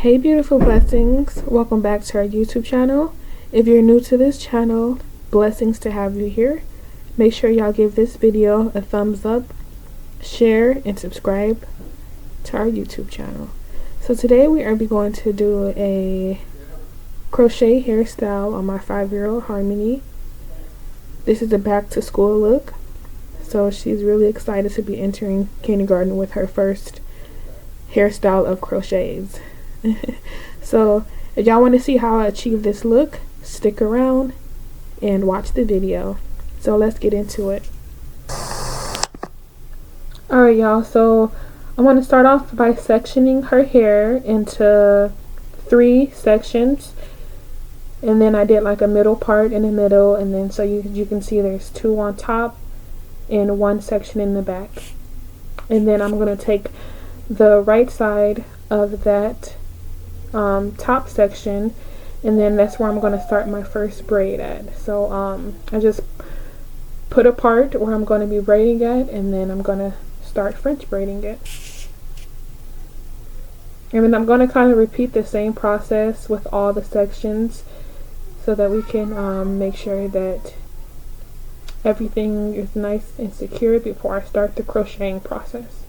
Hey beautiful blessings, welcome back to our YouTube channel. If you're new to this channel, blessings to have you here. Make sure y'all give this video a thumbs up, share, and subscribe to our YouTube channel. So today we are going to do a crochet hairstyle on my 5-year-old Harmony. This is a back to school look, so she's really excited to be entering kindergarten with her first hairstyle of crochets. So if y'all want to see how I achieve this look, stick around and watch the video. So let's get into it. Alright y'all, so I want to start off by sectioning her hair into 3 sections, and then I did like a middle part in the middle, and then so you can see there's 2 on top and 1 section in the back. And then I'm going to take the right side of that top section, and then that's where I'm going to start my first braid at. So I just put a part where I'm going to be braiding at, and then I'm going to start French braiding it. And then I'm going to kind of repeat the same process with all the sections so that we can make sure that everything is nice and secure before I start the crocheting process.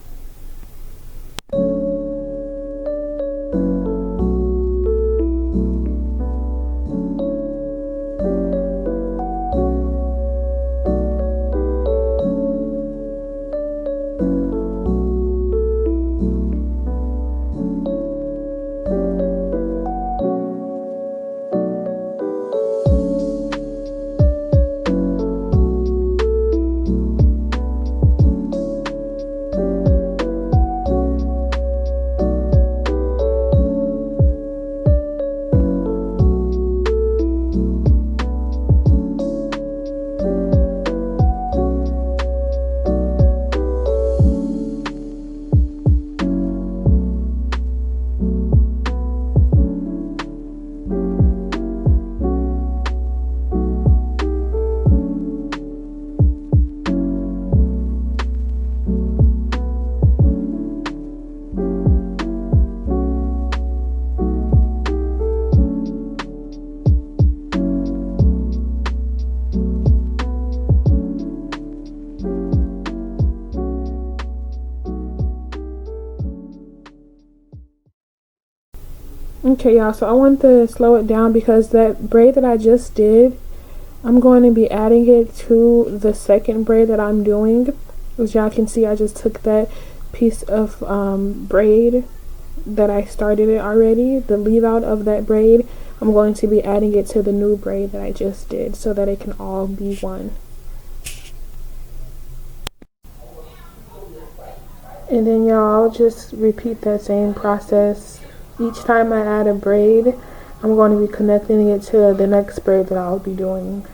Okay y'all, so I want to slow it down because that braid that I just did, I'm going to be adding it to the second braid that I'm doing. As y'all can see, I just took that piece of braid that I started it already, the leave out of that braid. I'm going to be adding it to the new braid that I just did so that it can all be one. And then y'all just repeat that same process. Each time I add a braid, I'm going to be connecting it to the next braid that I'll be doing.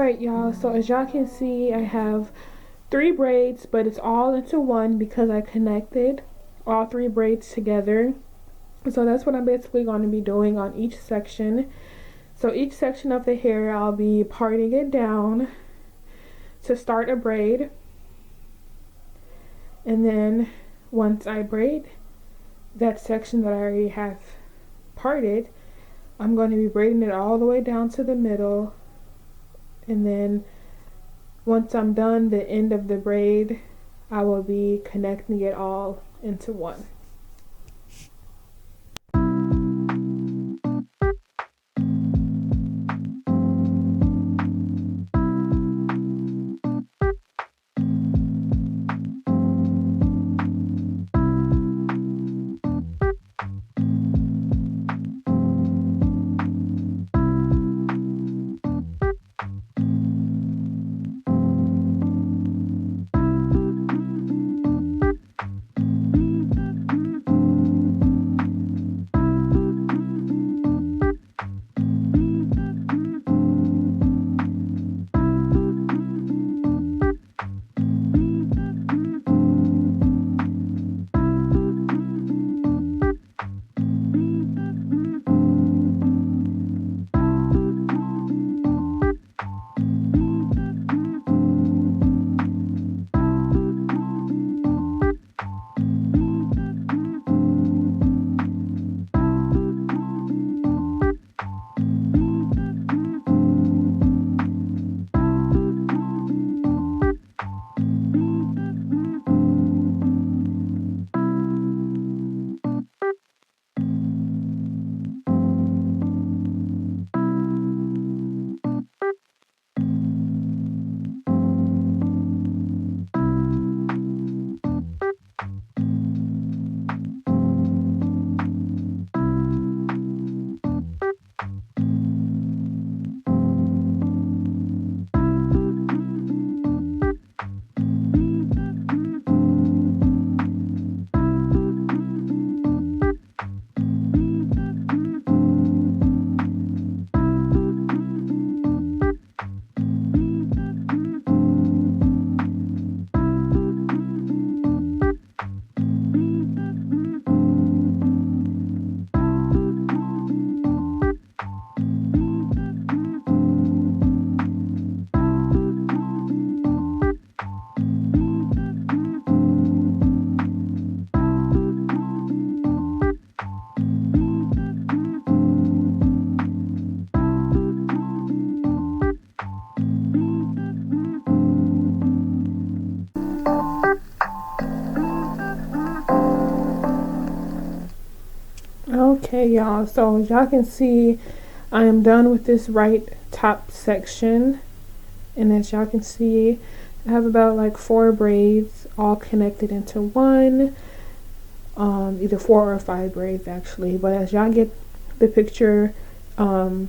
Alright y'all, so as y'all can see, I have 3 braids, but it's all into one because I connected all 3 braids together. So that's what I'm basically going to be doing on each section. So each section of the hair, I'll be parting it down to start a braid. And then once I braid that section that I already have parted, I'm going to be braiding it all the way down to the middle. And then once I'm done the end of the braid, I will be connecting it all into one. Okay y'all, so as y'all can see, I am done with this right top section, and as y'all can see, I have about like 4 braids all connected into one, either 4 or 5 braids actually, but as y'all get the picture of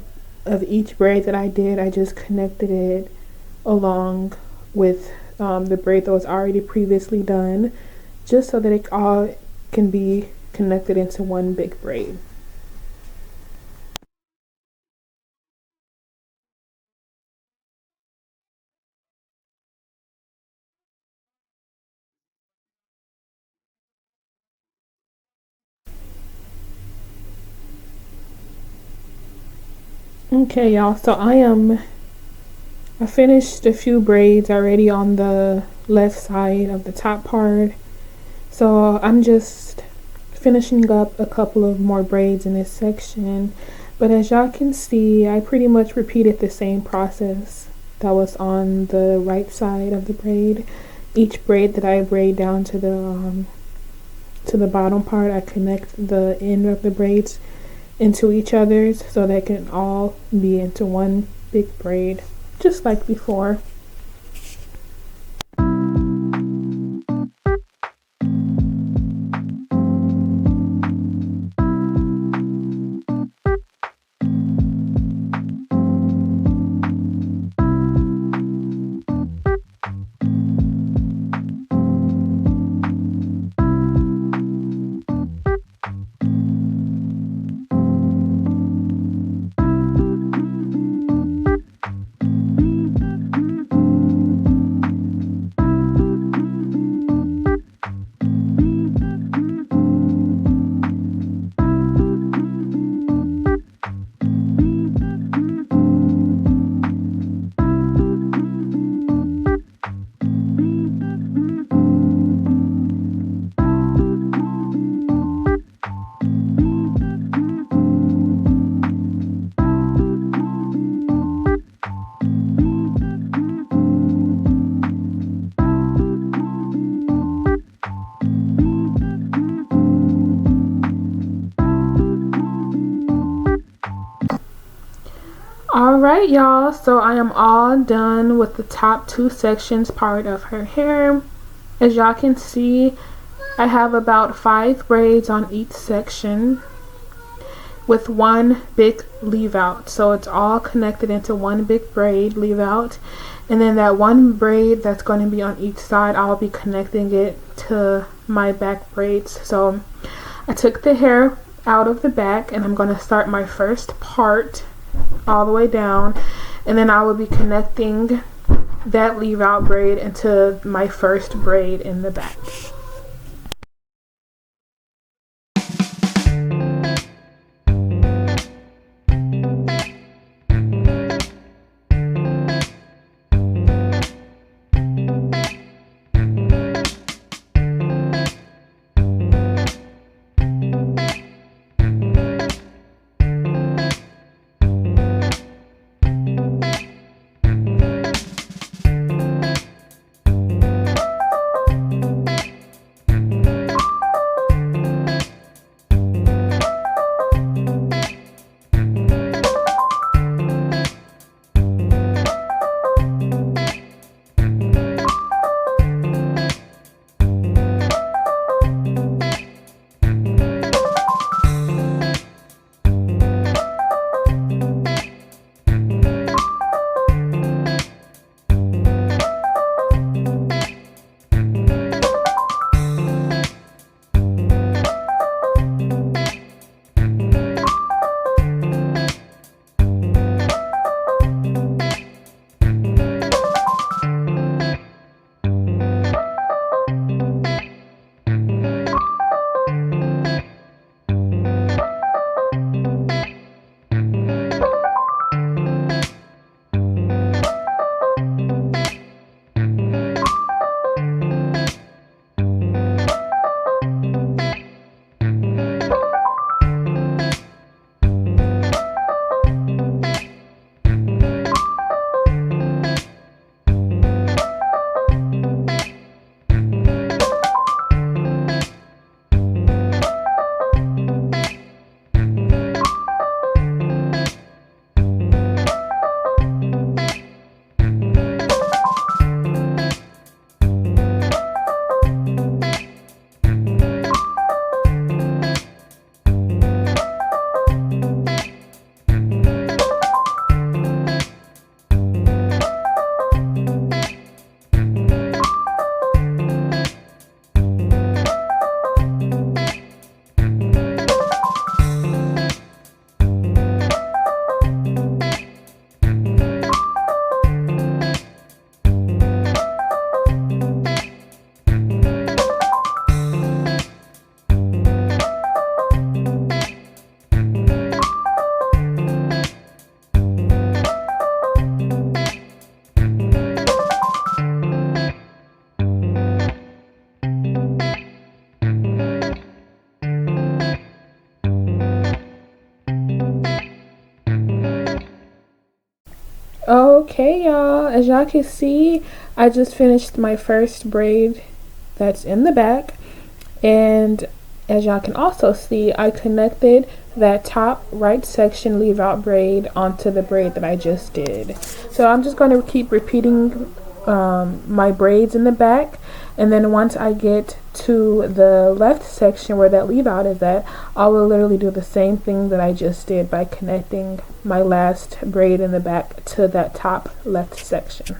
each braid that I did, I just connected it along with the braid that was already previously done, just so that it all can be connected into one big braid. Okay y'all, so I finished a few braids already on the left side of the top part, so I'm just finishing up a couple of more braids in this section. But as y'all can see, I pretty much repeated the same process that was on the right side of the braid. Each braid that I braid down to the bottom part, I connect the end of the braids into each other's so they can all be into one big braid, just like before. Alright y'all, so I am all done with the top two sections part of her hair. As y'all can see, I have about 5 braids on each section with one big leave out, so it's all connected into one big braid leave out, and then that one braid that's going to be on each side, I'll be connecting it to my back braids. So I took the hair out of the back and I'm going to start my first part all the way down, and then I will be connecting that leave out braid into my first braid in the back. Okay y'all, as y'all can see, I just finished my first braid that's in the back, and as y'all can also see, I connected that top right section leave out braid onto the braid that I just did. So I'm just going to keep repeating my braids in the back, and then once I get to the left section where that leave out is at, I will literally do the same thing that I just did by connecting my last braid in the back to that top left section.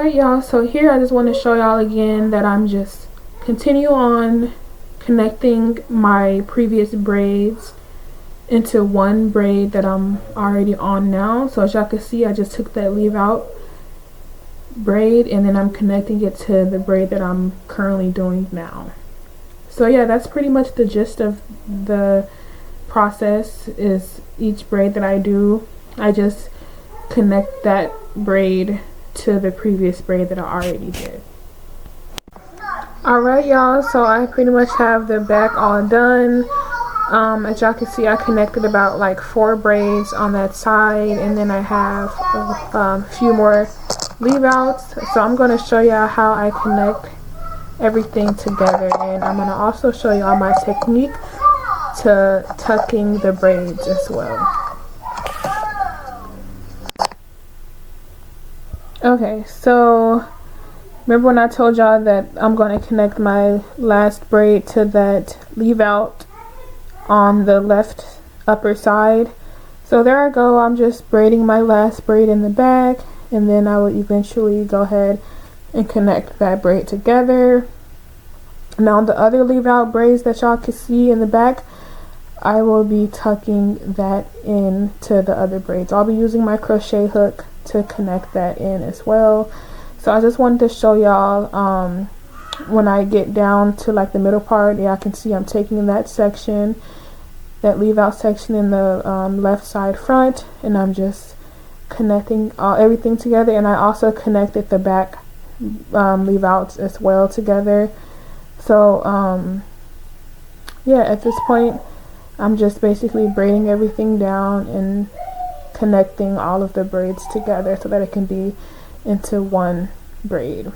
Alright y'all, so here I just want to show y'all again that I'm just continue on connecting my previous braids into one braid that I'm already on now. So as y'all can see, I just took that leave out braid and then I'm connecting it to the braid that I'm currently doing now. So yeah, that's pretty much the gist of the process. Is each braid that I do, I just connect that braid to the previous braid that I already did. Alright y'all, so I pretty much have the back all done. As y'all can see, I connected about like 4 braids on that side, and then I have a few more leave outs. So I'm going to show y'all how I connect everything together, and I'm going to also show y'all my technique to tucking the braids as well. Okay, so remember when I told y'all that I'm going to connect my last braid to that leave out on the left upper side? So there I go, I'm just braiding my last braid in the back, and then I will eventually go ahead and connect that braid together. Now the other leave out braids that y'all can see in the back, I will be tucking that in to the other braids. I'll be using my crochet hook to connect that in as well. So I just wanted to show y'all when I get down to like the middle part, y'all can see I'm taking that section, that leave out section in the left side front, and I'm just connecting everything together. And I also connected the back leave outs as well together. So yeah, at this point I'm just basically braiding everything down and connecting all of the braids together so that it can be into one braid.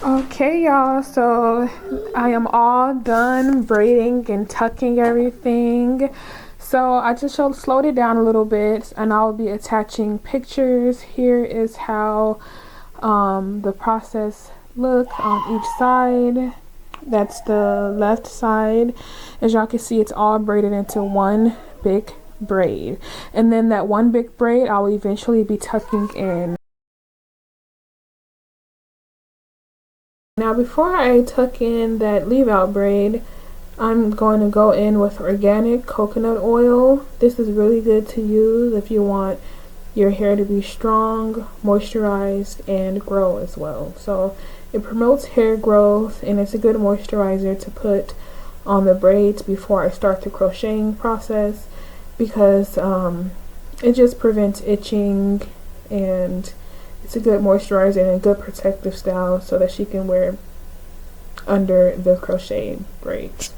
Okay y'all, so I am all done braiding and tucking everything. So I just slowed it down a little bit, and I'll be attaching pictures. Here is how the process look on each side. That's the left side. As y'all can see, it's all braided into one big braid, and then that one big braid I will eventually be tucking in. Now before I tuck in that leave out braid, I'm going to go in with organic coconut oil. This is really good to use if you want your hair to be strong, moisturized, and grow as well. So it promotes hair growth, and it's a good moisturizer to put on the braids before I start the crocheting process, because it just prevents itching, and it's a good moisturizer and a good protective style so that she can wear under the crochet braids.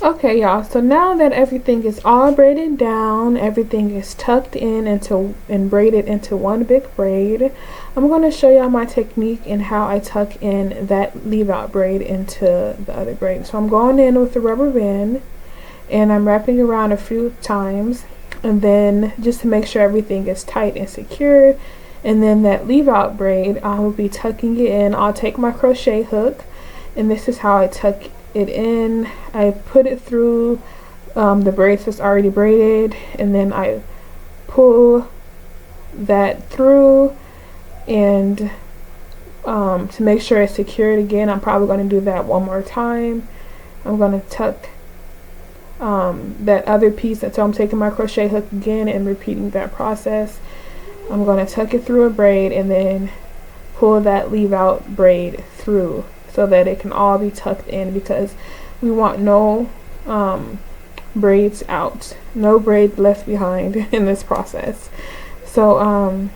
Okay y'all, so now that everything is all braided down, everything is tucked in and braided into one big braid, I'm going to show y'all my technique and how I tuck in that leave out braid into the other braid. So I'm going in with the rubber band and I'm wrapping around a few times, and then just to make sure everything is tight and secure. And then that leave out braid, I will be tucking it in. I'll take my crochet hook, and this is how I tuck it in. I put it through the braids that's already braided, and then I pull that through, and to make sure it's secured again, I'm probably going to do that one more time. I'm going to tuck that other piece, so I'm taking my crochet hook again and repeating that process. I'm going to tuck it through a braid and then pull that leave out braid through so that it can all be tucked in, because we want no braids out, no braid left behind in this process. So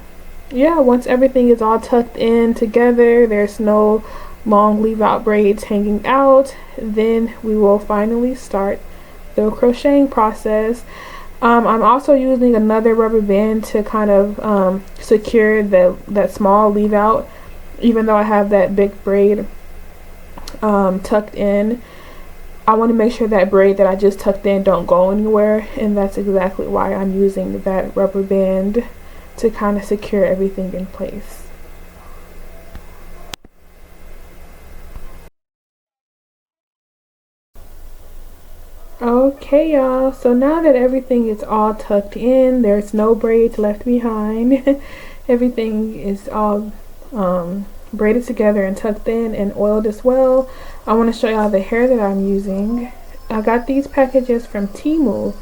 yeah, once everything is all tucked in together, there's no long leave out braids hanging out, then we will finally start the crocheting process. I'm also using another rubber band to kind of secure that small leave out, even though I have that big braid tucked in. I want to make sure that braid that I just tucked in don't go anywhere, and that's exactly why I'm using that rubber band to kind of secure everything in place. Okay, y'all, so now that everything is all tucked in, there's no braids left behind. Everything is all braided together and tucked in and oiled as well. I want to show y'all the hair that I'm using. I got these packages from Temu.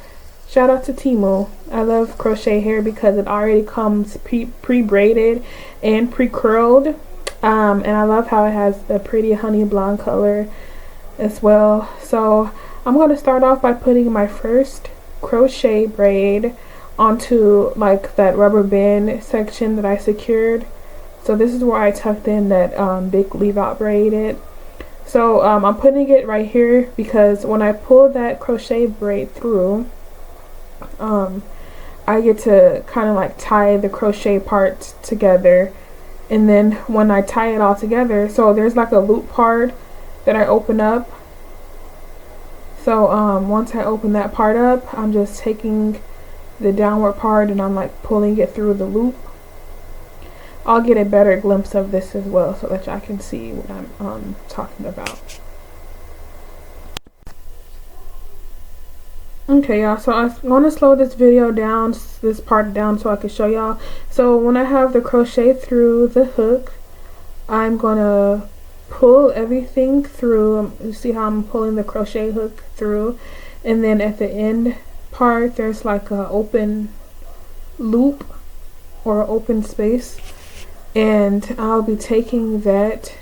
Shout out to Temu. I love crochet hair because it already comes pre-braided and pre-curled. And I love how it has a pretty honey blonde color as well. So I'm going to start off by putting my first crochet braid onto like that rubber band section that I secured. So this is where I tucked in that big leave out braid. So I'm putting it right here because when I pull that crochet braid through, I get to kind of like tie the crochet parts together. And then when I tie it all together, so there's like a loop part that I open up. So once I open that part up, I'm just taking the downward part and I'm like pulling it through the loop. I'll get a better glimpse of this as well so that y'all can see what I'm talking about. Okay, y'all, so I'm going to slow this video down, this part down, so I can show y'all. So when I have the crochet through the hook, I'm going to pull everything through. You see how I'm pulling the crochet hook through, and then at the end part there's like a open loop or open space, and I'll be taking that,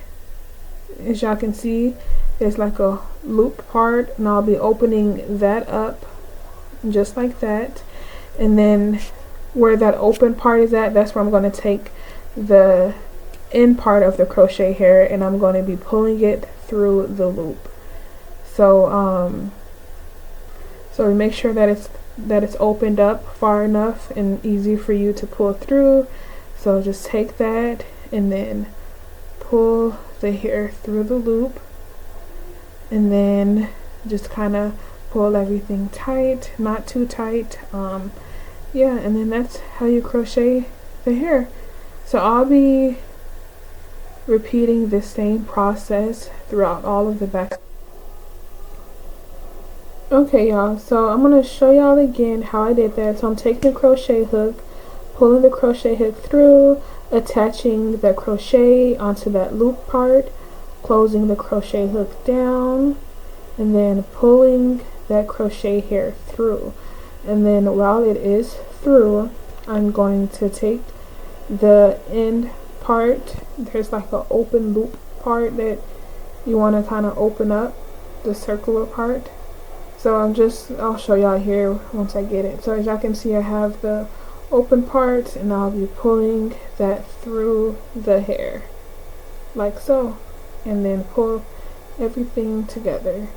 as y'all can see there's like a loop part, and I'll be opening that up just like that, and then where that open part is at, that's where I'm going to take the end part of the crochet hair and I'm going to be pulling it through the loop. So so make sure that it's opened up far enough and easy for you to pull through. So just take that and then pull the hair through the loop, and then just kind of pull everything tight, not too tight. Yeah, and then that's how you crochet the hair. So I'll be repeating the same process throughout all of the back. Okay, y'all, so I'm going to show y'all again how I did that. So I'm taking the crochet hook, pulling the crochet hook through, attaching the crochet onto that loop part, closing the crochet hook down, and then pulling that crochet hair through. And then while it is through, I'm going to take the end part. There's like an open loop part that you want to kind of open up, the circular part. So I'll show y'all here once I get it. So as y'all can see, I have the open part, and I'll be pulling that through the hair like so, and then pull everything together.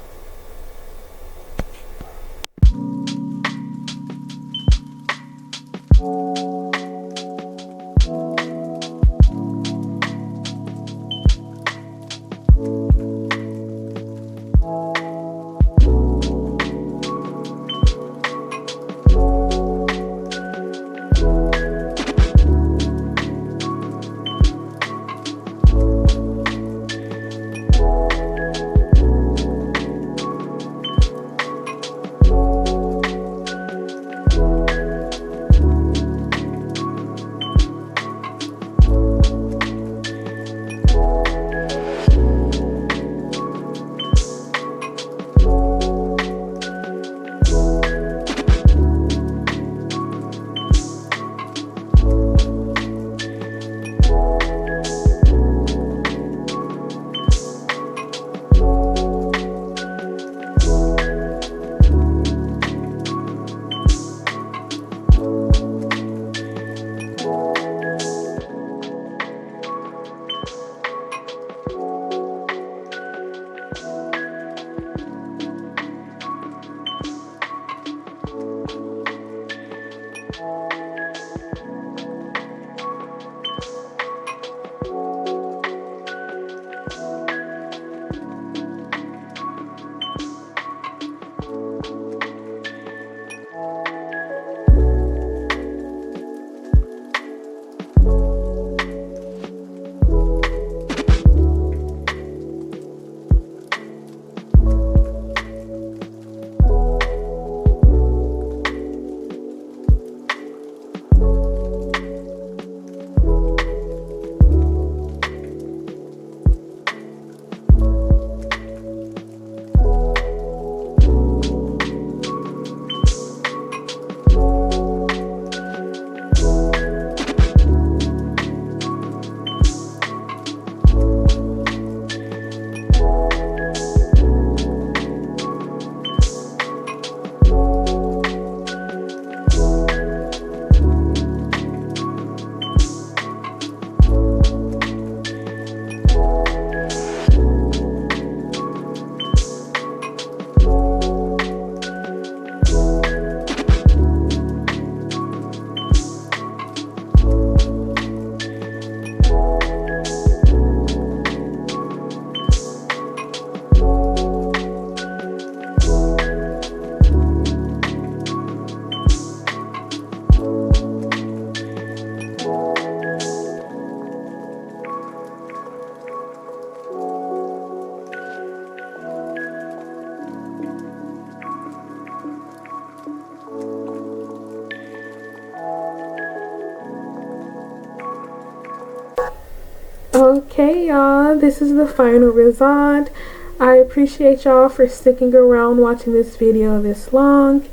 Okay, y'all, this is the final result. I appreciate y'all for sticking around watching this video this long.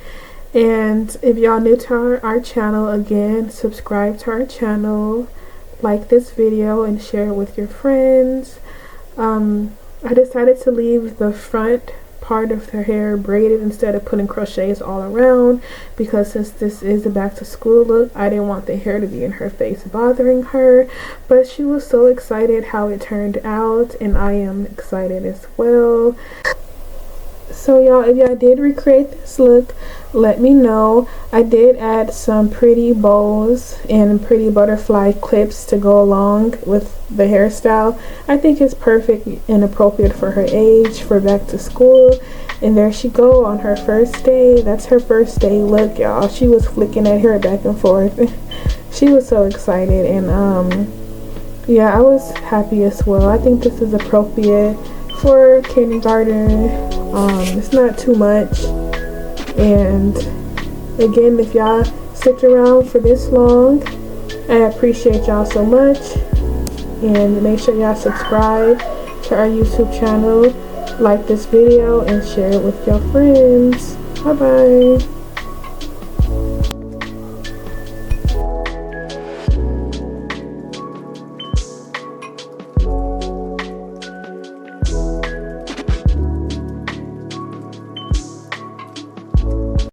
And if y'all new to our channel, again, subscribe to our channel, like this video, and share it with your friends. I decided to leave the front part of her hair braided instead of putting crochets all around, because since this is a back to school look, I didn't want the hair to be in her face bothering her. But she was so excited how it turned out, and I am excited as well. So y'all, if y'all did recreate this look, let me know. I did add some pretty bows and pretty butterfly clips to go along with the hairstyle. I think it's perfect and appropriate for her age, for back to school. And there she go on her first day. That's her first day look, y'all. She was flicking that hair back and forth. She was so excited, and yeah, I was happy as well. I think this is appropriate for kindergarten. It's not too much. And again, if y'all stick around for this long, I appreciate y'all so much. And make sure y'all subscribe to our YouTube channel, like this video, and share it with your friends. Bye bye.